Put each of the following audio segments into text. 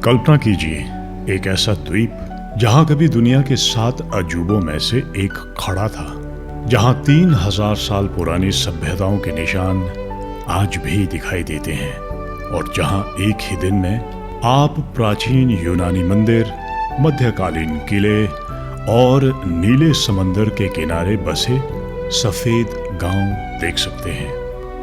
कल्पना कीजिए एक ऐसा द्वीप जहां कभी दुनिया के 7 अजूबों में से एक खड़ा था, जहां 3000 साल पुरानी सभ्यताओं के निशान आज भी दिखाई देते हैं और जहां एक ही दिन में आप प्राचीन यूनानी मंदिर, मध्यकालीन किले और नीले समंदर के किनारे बसे सफेद गांव देख सकते हैं।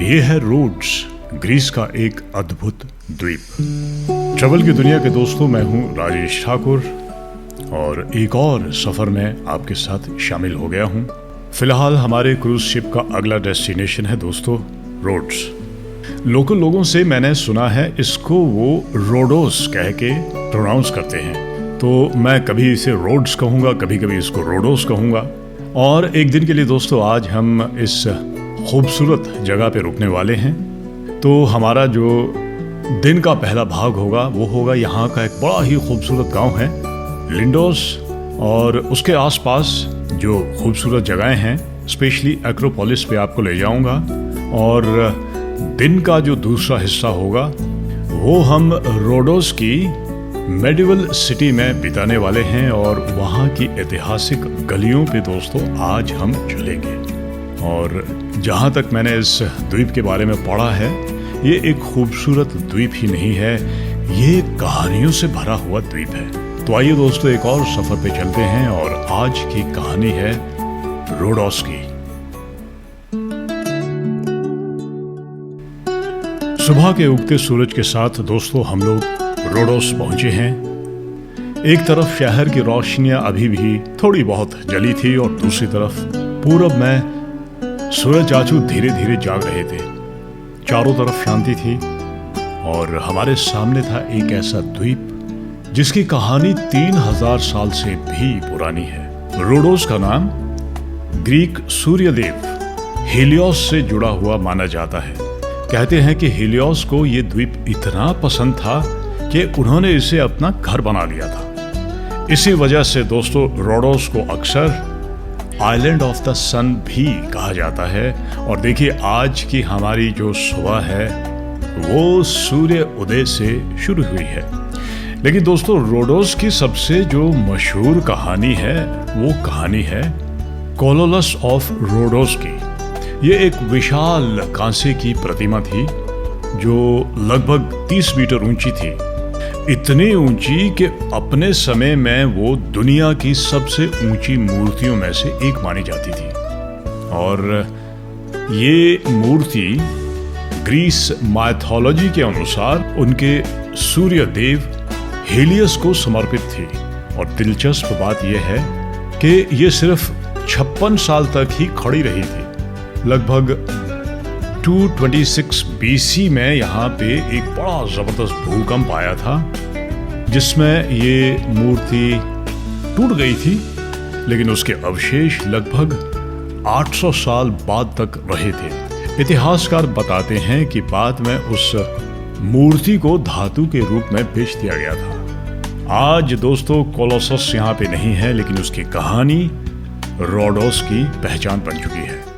ये है रोड्स, ग्रीस का एक अद्भुत द्वीप। ट्रैवल की दुनिया के दोस्तों, मैं हूं राजेश ठाकुर और एक और सफर में आपके साथ शामिल हो गया हूं। फिलहाल हमारे क्रूज शिप का अगला डेस्टिनेशन है दोस्तों रोड्स। लोकल लोगों से मैंने सुना है इसको वो रोडोस कह के प्रोनाउंस करते हैं, तो मैं कभी इसे रोड्स कहूँगा, कभी कभी इसको रोडोस कहूँगा। और एक दिन के लिए दोस्तों आज हम इस खूबसूरत जगह पे रुकने वाले हैं। तो हमारा जो दिन का पहला भाग होगा वो होगा यहाँ का एक बड़ा ही खूबसूरत गांव है लिंडोस, और उसके आसपास जो खूबसूरत जगहें हैं, स्पेशली एक्रोपोलिस पे आपको ले जाऊंगा। और दिन का जो दूसरा हिस्सा होगा वो हम रोडोस की मेडिवल सिटी में बिताने वाले हैं और वहाँ की ऐतिहासिक गलियों पे दोस्तों आज हम चलेंगे। और जहाँ तक मैंने इस द्वीप के बारे में पढ़ा है, ये एक खूबसूरत द्वीप ही नहीं है, ये कहानियों से भरा हुआ द्वीप है। तो आइए दोस्तों एक और सफर पे चलते हैं और आज की कहानी है रोडोस की। सुबह के उगते सूरज के साथ दोस्तों हम लोग रोडोस पहुंचे हैं। एक तरफ शहर की रोशनियां अभी भी थोड़ी बहुत जली थी और दूसरी तरफ पूरब में सूरज चाचू धीरे धीरे जाग रहे थे। चारों तरफ शांति थी और हमारे सामने था एक ऐसा द्वीप जिसकी कहानी 3000 साल से भी पुरानी है। रोडोस का नाम ग्रीक सूर्यदेव हेलियोस से जुड़ा हुआ माना जाता है। कहते हैं कि हेलियोस को ये द्वीप इतना पसंद था कि उन्होंने इसे अपना घर बना लिया था। इसी वजह से दोस्तों रोडोस को अक्सर आइलैंड ऑफ द सन भी कहा जाता है। और देखिए आज की हमारी जो सुबह है वो सूर्य उदय से शुरू हुई है। लेकिन दोस्तों रोडोस की सबसे जो मशहूर कहानी है वो कहानी है कोलोलस ऑफ रोडोस की। ये एक विशाल कांसे की प्रतिमा थी जो लगभग 30 मीटर ऊंची थी, इतनी ऊंची कि अपने समय में वो दुनिया की सबसे ऊंची मूर्तियों में से एक मानी जाती थी। और ये मूर्ति ग्रीस माइथोलॉजी के अनुसार उनके सूर्य देव हेलियस को समर्पित थी। और दिलचस्प बात यह है कि ये सिर्फ 56 साल तक ही खड़ी रही थी। लगभग 226 BC में यहाँ पे एक बड़ा जबरदस्त भूकंप आया था जिसमें ये मूर्ति टूट गई थी, लेकिन उसके अवशेष लगभग 800 साल बाद तक रहे थे। इतिहासकार बताते हैं कि बाद में उस मूर्ति को धातु के रूप में बेच दिया गया था। आज दोस्तों कोलोसस यहाँ पे नहीं है, लेकिन उसकी कहानी रोडोस की पहचान बन चुकी है।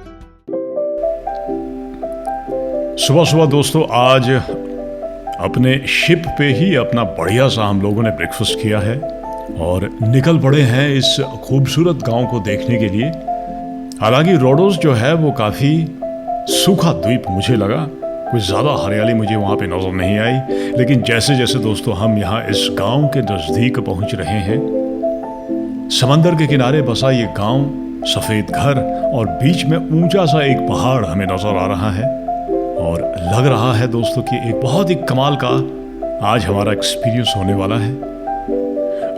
सुबह सुबह दोस्तों आज अपने शिप पे ही अपना बढ़िया सा हम लोगों ने ब्रेकफास्ट किया है और निकल पड़े हैं इस खूबसूरत गांव को देखने के लिए। हालांकि रोडोस जो है वो काफ़ी सूखा द्वीप मुझे लगा, कुछ ज़्यादा हरियाली मुझे वहाँ पे नज़र नहीं आई। लेकिन जैसे जैसे दोस्तों हम यहाँ इस गांव के नज़दीक पहुँच रहे हैं, समंदर के किनारे बसा ये गांव, सफ़ेद घर और बीच में ऊंचा सा एक पहाड़ हमें नज़र आ रहा है। और लग रहा है दोस्तों कि एक बहुत ही कमाल का आज हमारा एक्सपीरियंस होने वाला है।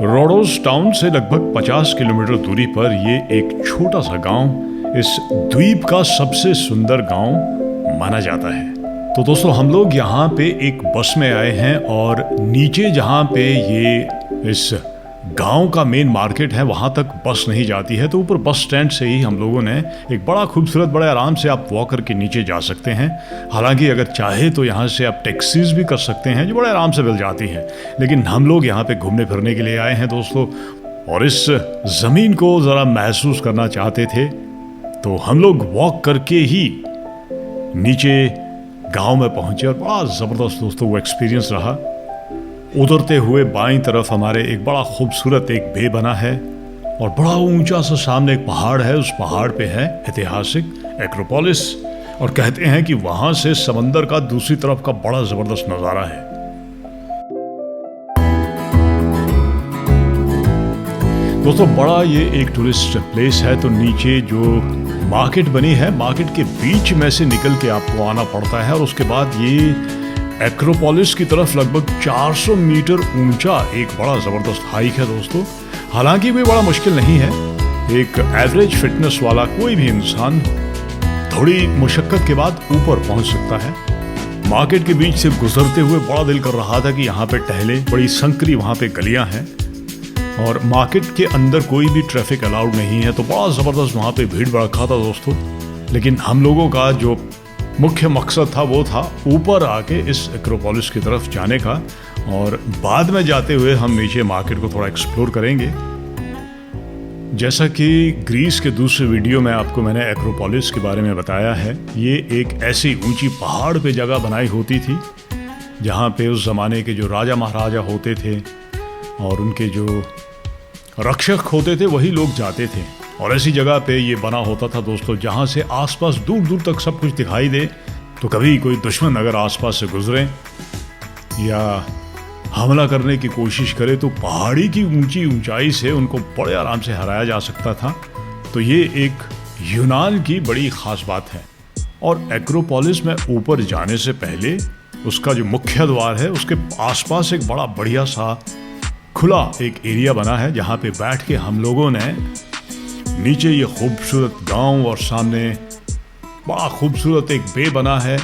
रोडोस टाउन से लगभग 50 किलोमीटर दूरी पर ये एक छोटा सा गांव इस द्वीप का सबसे सुंदर गांव माना जाता है। तो दोस्तों हम लोग यहाँ पे एक बस में आए हैं और नीचे जहाँ पे ये इस गांव का मेन मार्केट है वहाँ तक बस नहीं जाती है, तो ऊपर बस स्टैंड से ही हम लोगों ने एक बड़ा खूबसूरत, बड़े आराम से आप वॉक करके नीचे जा सकते हैं। हालांकि अगर चाहे तो यहाँ से आप टैक्सीज भी कर सकते हैं जो बड़े आराम से मिल जाती हैं, लेकिन हम लोग यहाँ पे घूमने फिरने के लिए आए हैं दोस्तों और इस ज़मीन को ज़रा महसूस करना चाहते थे। तो हम लोग वॉक करके ही नीचे गांव में पहुंचे और बड़ा ज़बरदस्त दोस्तों वो एक्सपीरियंस रहा। उतरते हुए बाईं तरफ हमारे एक बड़ा खूबसूरत एक बे बना है और बड़ा ऊंचा सा सामने एक पहाड़ है। उस पहाड़ पे है ऐतिहासिक एक्रोपोलिस और कहते हैं कि वहां से समंदर का दूसरी तरफ का बड़ा जबरदस्त नजारा है। दोस्तों बड़ा ये एक टूरिस्ट प्लेस है। तो नीचे जो मार्केट बनी है, मार्केट के बीच में से निकल के आपको आना पड़ता है और उसके बाद ये एक्रोपोलिस की तरफ लगभग 400 मीटर ऊंचा एक बड़ा जबरदस्त हाइक है दोस्तों। हालांकि भी बड़ा मुश्किल नहीं है, एक एवरेज फिटनेस वाला कोई भी इंसान थोड़ी मुशक्कत के बाद ऊपर पहुंच सकता है। मार्केट के बीच से गुजरते हुए बड़ा दिल कर रहा था कि यहाँ पे टहले, बड़ी संकरी वहाँ पे गलियां हैं और मार्केट के अंदर कोई भी ट्रैफिक अलाउड नहीं है, तो बड़ा ज़बरदस्त वहाँ पे भीड़ भड़का था दोस्तों। लेकिन हम लोगों का जो मुख्य मकसद था वो था ऊपर आके इस एक्रोपोलिस की तरफ जाने का और बाद में जाते हुए हम नीचे मार्केट को थोड़ा एक्सप्लोर करेंगे। जैसा कि ग्रीस के दूसरे वीडियो में आपको मैंने एक्रोपोलिस के बारे में बताया है, ये एक ऐसी ऊंची पहाड़ पे जगह बनाई होती थी जहाँ पे उस ज़माने के जो राजा महाराजा होते थे और उनके जो रक्षक होते थे वही लोग जाते थे। और ऐसी जगह पे ये बना होता था दोस्तों जहाँ से आसपास दूर दूर तक सब कुछ दिखाई दे, तो कभी कोई दुश्मन अगर आसपास से गुजरे या हमला करने की कोशिश करे तो पहाड़ी की ऊंची ऊंचाई से उनको बड़े आराम से हराया जा सकता था। तो ये एक यूनान की बड़ी ख़ास बात है। और एक्रोपोलिस में ऊपर जाने से पहले उसका जो मुख्य द्वार है उसके आसपास एक बड़ा बढ़िया सा खुला एक एरिया बना है जहाँ पे बैठ के हम लोगों ने नीचे ये खूबसूरत गांव और सामने बड़ा खूबसूरत एक बे बना है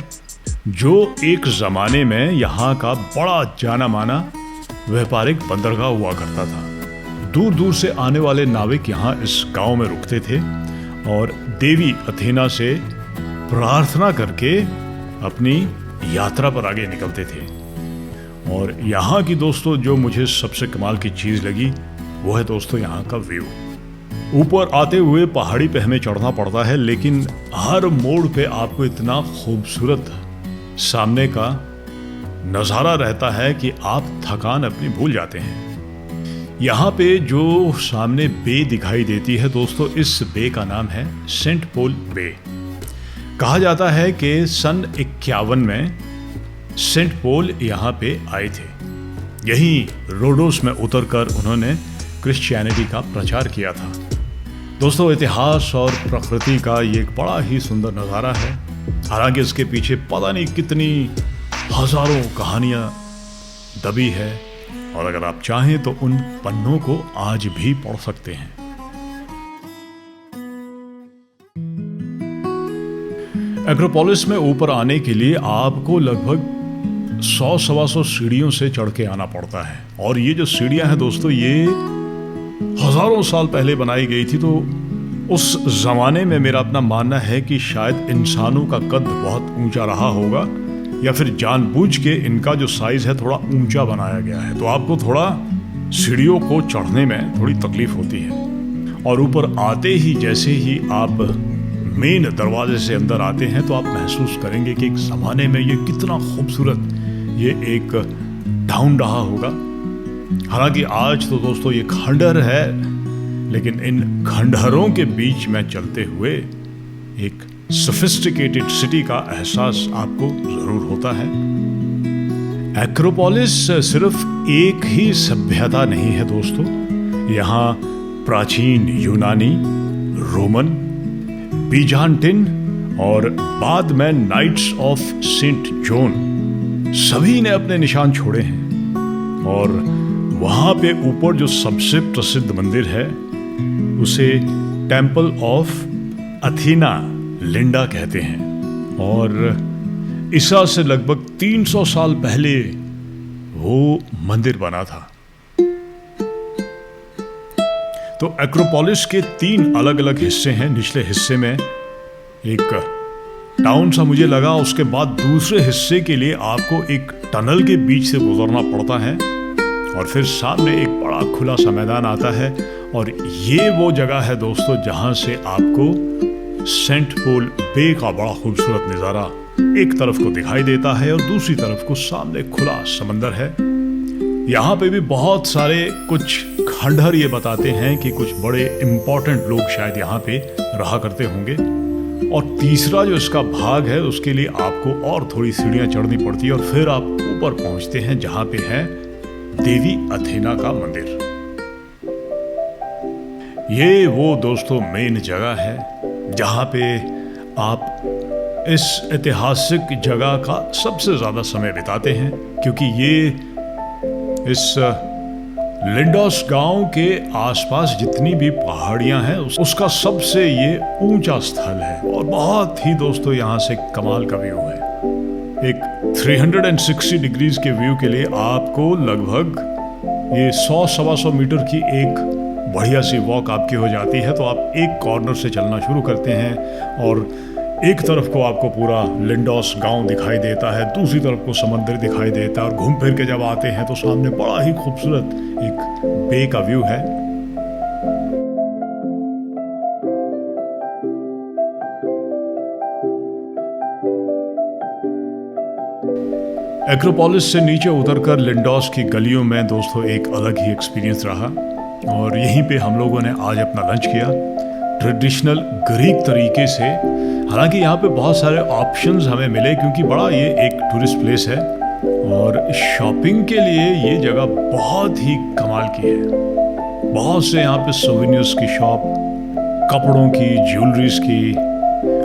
जो एक ज़माने में यहाँ का बड़ा जाना माना व्यापारिक बंदरगाह हुआ करता था। दूर दूर से आने वाले नाविक यहाँ इस गांव में रुकते थे और देवी अथेना से प्रार्थना करके अपनी यात्रा पर आगे निकलते थे। और यहाँ की दोस्तों जो मुझे सबसे कमाल की चीज़ लगी वो है दोस्तों यहाँ का व्यू। ऊपर आते हुए पहाड़ी पे हमें चढ़ना पड़ता है, लेकिन हर मोड़ पे आपको इतना खूबसूरत सामने का नज़ारा रहता है कि आप थकान अपनी भूल जाते हैं। यहाँ पे जो सामने बे दिखाई देती है दोस्तों, इस बे का नाम है सेंट पॉल बे। कहा जाता है कि सन 51 में सेंट पॉल यहाँ पे आए थे। यहीं रोडोस में उतरकर उन्होंने क्रिश्चियनिटी का प्रचार किया था। दोस्तों इतिहास और प्रकृति का ये एक बड़ा ही सुंदर नज़ारा है। हालांकि इसके पीछे पता नहीं कितनी हजारों कहानियां दबी है और अगर आप चाहें तो उन पन्नों को आज भी पढ़ सकते हैं। एक्रोपोलिस में ऊपर आने के लिए आपको लगभग 100-125 सीढ़ियों से चढ़ के आना पड़ता है। और ये जो सीढ़ियां हैं दोस्तों, ये हजारों साल पहले बनाई गई थी। तो उस जमाने में मेरा अपना मानना है कि शायद इंसानों का कद बहुत ऊंचा रहा होगा या फिर जानबूझ के इनका जो साइज है थोड़ा ऊंचा बनाया गया है। तो आपको थोड़ा सीढ़ियों को चढ़ने में थोड़ी तकलीफ होती है। और ऊपर आते ही जैसे ही आप मेन दरवाजे से अंदर आते हैं तो आप महसूस करेंगे कि एक ज़माने में ये कितना खूबसूरत ये एक टाउन रहा होगा। हालांकि आज तो दोस्तों ये खंडहर है, लेकिन इन खंडहरों के बीच में चलते हुए एक सोफिस्टिकेटेड सिटी का एहसास आपको जरूर होता है। एक्रोपोलिस सिर्फ एक ही सभ्यता नहीं है दोस्तों, यहाँ प्राचीन यूनानी, रोमन, बीजांटिन और बाद में नाइट्स ऑफ सेंट जॉन सभी ने अपने निशान छोड़े हैं। और वहाँ पे ऊपर जो सबसे प्रसिद्ध मंदिर है उसे टेम्पल ऑफ अथीना लिंडा कहते हैं। और ईसा से लगभग 300 साल पहले वो मंदिर बना था। तो एक्रोपोलिस के 3 अलग अलग हिस्से हैं। निचले हिस्से में एक टाउन सा मुझे लगा, उसके बाद दूसरे हिस्से के लिए आपको एक टनल के बीच से गुजरना पड़ता है और फिर सामने एक बड़ा खुला सा मैदान आता है। और ये वो जगह है दोस्तों जहां से आपको सेंट पॉल बे का बड़ा खूबसूरत नज़ारा एक तरफ को दिखाई देता है और दूसरी तरफ को सामने खुला समंदर है। यहाँ पे भी बहुत सारे कुछ खंडहर ये बताते हैं कि कुछ बड़े इम्पोर्टेंट लोग शायद यहाँ पे रहा करते होंगे। और तीसरा जो इसका भाग है उसके लिए आपको और थोड़ी सीढ़ियाँ चढ़नी पड़ती है और फिर आप ऊपर पहुँचते हैं जहाँ पे है देवी अथेना का मंदिर। ये वो दोस्तों मेन जगह है जहाँ पे आप इस ऐतिहासिक जगह का सबसे ज़्यादा समय बिताते हैं, क्योंकि ये इस लिंडोस गांव के आसपास जितनी भी पहाड़ियां हैं उसका सबसे ये ऊंचा स्थल है और बहुत ही दोस्तों यहाँ से कमाल का व्यू है। एक 360 डिग्रीज के व्यू के लिए आपको लगभग ये 100-125 मीटर की एक बढ़िया सी वॉक आपकी हो जाती है। तो आप एक कॉर्नर से चलना शुरू करते हैं और एक तरफ को आपको पूरा लिंडोस गांव दिखाई देता है, दूसरी तरफ को समंदर दिखाई देता है और घूम फिर के जब आते हैं तो सामने बड़ा ही खूबसूरत एक बे का व्यू है। एक्रोपोलिस से नीचे उतरकर लिंडोस की गलियों में दोस्तों एक अलग ही एक्सपीरियंस रहा और यहीं पे हम लोगों ने आज अपना लंच किया ट्रेडिशनल ग्रीक तरीके से। हालांकि यहाँ पे बहुत सारे ऑप्शंस हमें मिले क्योंकि बड़ा ये एक टूरिस्ट प्लेस है और शॉपिंग के लिए ये जगह बहुत ही कमाल की है। बहुत से यहाँ पे सोवेनिर्स की शॉप, कपड़ों की, ज्वेलरीज की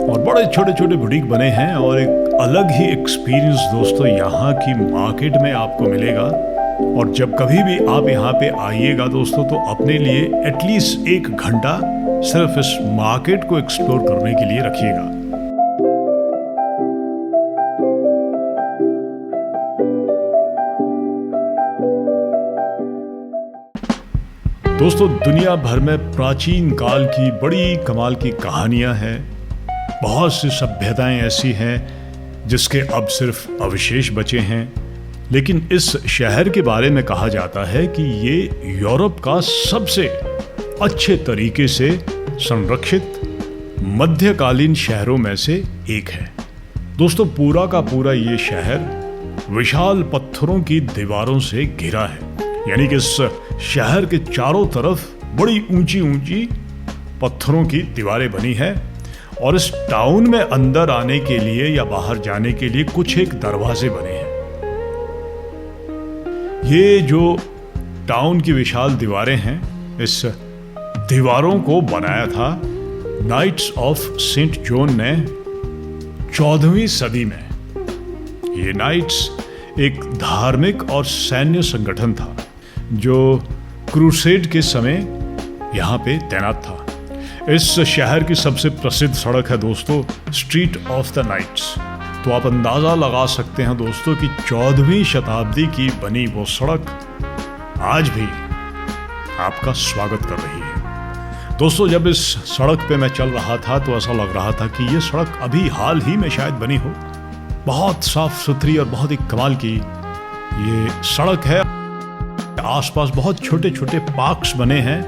और बड़े छोटे छोटे बुटीक बने हैं और एक अलग ही एक्सपीरियंस दोस्तों यहाँ की मार्केट में आपको मिलेगा। और जब कभी भी आप यहाँ पे आइएगा दोस्तों तो अपने लिए एटलीस्ट 1 घंटा सिर्फ इस मार्केट को एक्सप्लोर करने के लिए रखिएगा। दोस्तों दुनिया भर में प्राचीन काल की बड़ी कमाल की कहानियां हैं। बहुत सी सभ्यताएं ऐसी हैं जिसके अब सिर्फ अवशेष बचे हैं, लेकिन इस शहर के बारे में कहा जाता है कि ये यूरोप का सबसे अच्छे तरीके से संरक्षित मध्यकालीन शहरों में से एक है। दोस्तों पूरा का पूरा ये शहर विशाल पत्थरों की दीवारों से घिरा है, यानी कि इस शहर के चारों तरफ बड़ी ऊंची ऊंची पत्थरों की दीवारें बनी है और इस टाउन में अंदर आने के लिए या बाहर जाने के लिए कुछ एक दरवाजे बने हैं। ये जो टाउन की विशाल दीवारें हैं, इस दीवारों को बनाया था नाइट्स ऑफ सेंट जॉन ने 14वीं सदी में। ये नाइट्स एक धार्मिक और सैन्य संगठन था जो क्रूसेड के समय यहाँ पे तैनात था। इस शहर की सबसे प्रसिद्ध सड़क है दोस्तों स्ट्रीट ऑफ द नाइट्स। तो आप अंदाजा लगा सकते हैं दोस्तों कि 14वीं शताब्दी की बनी वो सड़क आज भी आपका स्वागत कर रही है। दोस्तों जब इस सड़क पे मैं चल रहा था तो ऐसा लग रहा था कि ये सड़क अभी हाल ही में शायद बनी हो। बहुत साफ सुथरी और बहुत ही कमाल की ये सड़क है। आसपास बहुत छोटे छोटे पार्क्स बने हैं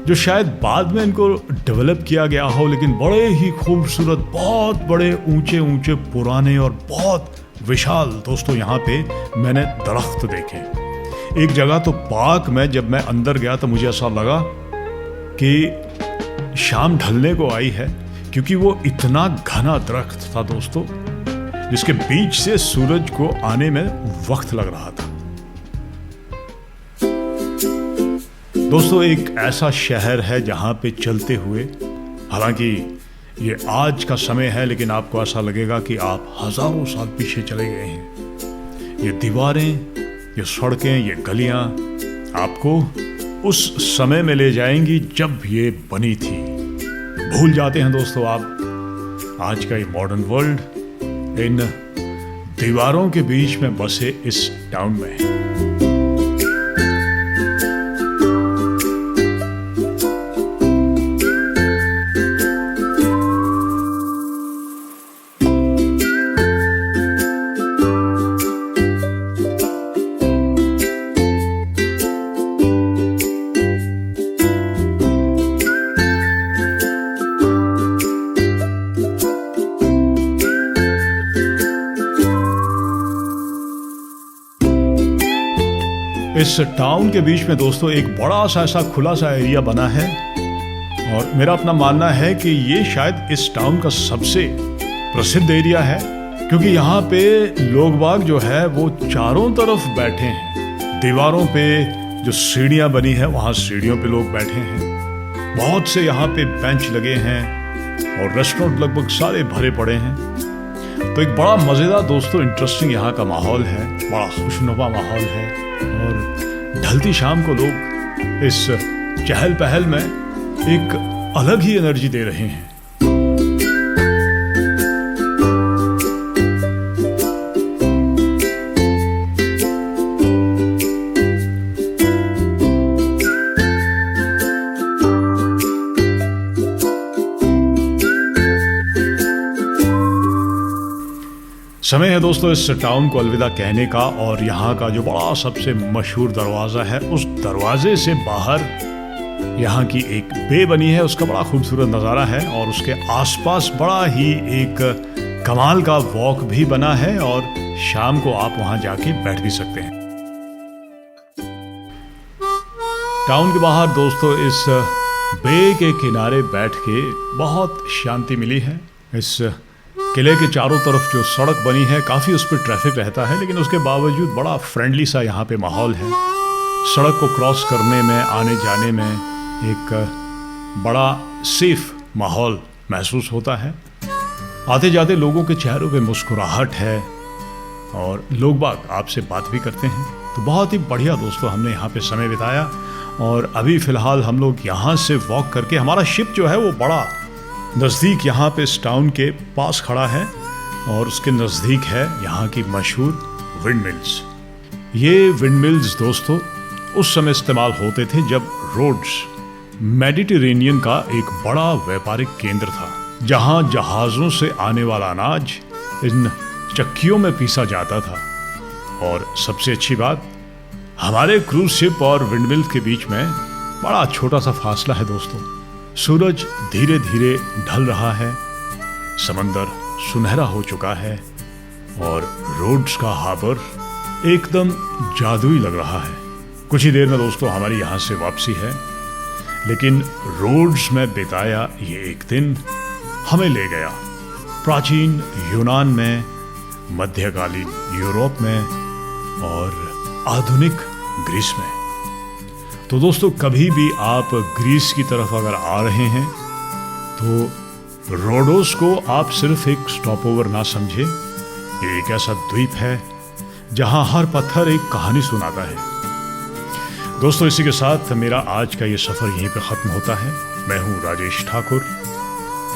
जो शायद बाद में इनको डेवलप किया गया हो, लेकिन बड़े ही खूबसूरत, बहुत बड़े ऊंचे ऊंचे पुराने और बहुत विशाल दोस्तों यहाँ पे मैंने दरख्त देखे। एक जगह तो पार्क में जब मैं अंदर गया तो मुझे ऐसा लगा कि शाम ढलने को आई है, क्योंकि वो इतना घना दरख्त था दोस्तों जिसके बीच से सूरज को आने में वक्त लग रहा था। दोस्तों एक ऐसा शहर है जहां पे चलते हुए, हालांकि ये आज का समय है लेकिन आपको ऐसा लगेगा कि आप हजारों साल पीछे चले गए हैं। ये दीवारें, ये सड़कें, ये गलियां आपको उस समय में ले जाएंगी जब ये बनी थी। भूल जाते हैं दोस्तों आप आज का ये मॉडर्न वर्ल्ड इन दीवारों के बीच में बसे इस टाउन में। इस टाउन के बीच में दोस्तों एक बड़ा सा ऐसा खुला सा एरिया बना है और मेरा अपना मानना है कि ये शायद इस टाउन का सबसे प्रसिद्ध एरिया है, क्योंकि यहाँ पे लोग बाग जो है वो चारों तरफ बैठे हैं। दीवारों पे जो सीढ़ियाँ बनी है वहाँ सीढ़ियों पे लोग बैठे हैं। बहुत से यहाँ पे बेंच लगे हैं और रेस्टोरेंट लगभग सारे भरे पड़े हैं। तो एक बड़ा मज़ेदार दोस्तों इंटरेस्टिंग यहाँ का माहौल है, बड़ा खुशनुमा माहौल है और ढलती शाम को लोग इस चहल पहल में एक अलग ही एनर्जी दे रहे हैं। समय है दोस्तों इस टाउन को अलविदा कहने का और यहाँ का जो बड़ा सबसे मशहूर दरवाज़ा है, उस दरवाजे से बाहर यहाँ की एक बे बनी है, उसका बड़ा खूबसूरत नज़ारा है और उसके आसपास बड़ा ही एक कमाल का वॉक भी बना है और शाम को आप वहाँ जाके बैठ भी सकते हैं। टाउन के बाहर दोस्तों इस बे के किनारे बैठ के बहुत शांति मिली है। इस किले के चारों तरफ जो सड़क बनी है काफ़ी उस पर ट्रैफिक रहता है, लेकिन उसके बावजूद बड़ा फ्रेंडली सा यहाँ पे माहौल है। सड़क को क्रॉस करने में, आने जाने में एक बड़ा सेफ माहौल महसूस होता है। आते जाते लोगों के चेहरों पे मुस्कुराहट है और लोग बाग आपसे बात भी करते हैं। तो बहुत ही बढ़िया दोस्तों हमने यहाँ पे समय बिताया और अभी फ़िलहाल हम लोग यहाँ से वॉक करके, हमारा शिप जो है वो बड़ा नज़दीक यहाँ पे इस टाउन के पास खड़ा है और उसके नज़दीक है यहाँ की मशहूर विंड मिल्स। ये विंड मिल्स दोस्तों उस समय इस्तेमाल होते थे जब रोड्स मेडिटेरेनियन का एक बड़ा व्यापारिक केंद्र था, जहाँ जहाज़ों से आने वाला अनाज इन चक्कियों में पीसा जाता था। और सबसे अच्छी बात, हमारे क्रूज शिप और विंड मिल्स के बीच में बड़ा छोटा सा फासला है दोस्तों। सूरज धीरे धीरे ढल रहा है, समंदर सुनहरा हो चुका है और रोड्स का हार्बर एकदम जादुई लग रहा है। कुछ ही देर में दोस्तों हमारी यहाँ से वापसी है, लेकिन रोड्स में बिताया ये एक दिन हमें ले गया प्राचीन यूनान में, मध्यकालीन यूरोप में और आधुनिक ग्रीस में। तो दोस्तों कभी भी आप ग्रीस की तरफ अगर आ रहे हैं तो रोडोस को आप सिर्फ एक स्टॉपओवर ना समझे। ये एक ऐसा द्वीप है जहां हर पत्थर एक कहानी सुनाता है। दोस्तों इसी के साथ मेरा आज का ये सफ़र यहीं पे ख़त्म होता है। मैं हूं राजेश ठाकुर।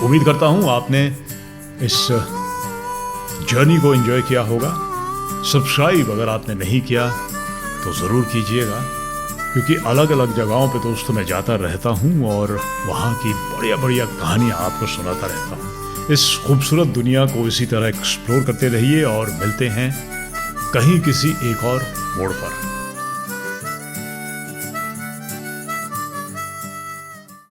उम्मीद करता हूं आपने इस जर्नी को एंजॉय किया होगा। सब्सक्राइब अगर आपने नहीं किया तो ज़रूर कीजिएगा, क्योंकि अलग अलग जगहों पे दोस्तों मैं जाता रहता हूँ और वहाँ की बढ़िया बढ़िया कहानियाँ आपको सुनाता रहता हूँ। इस खूबसूरत दुनिया को इसी तरह एक्सप्लोर करते रहिए और मिलते हैं कहीं किसी एक और मोड़ पर।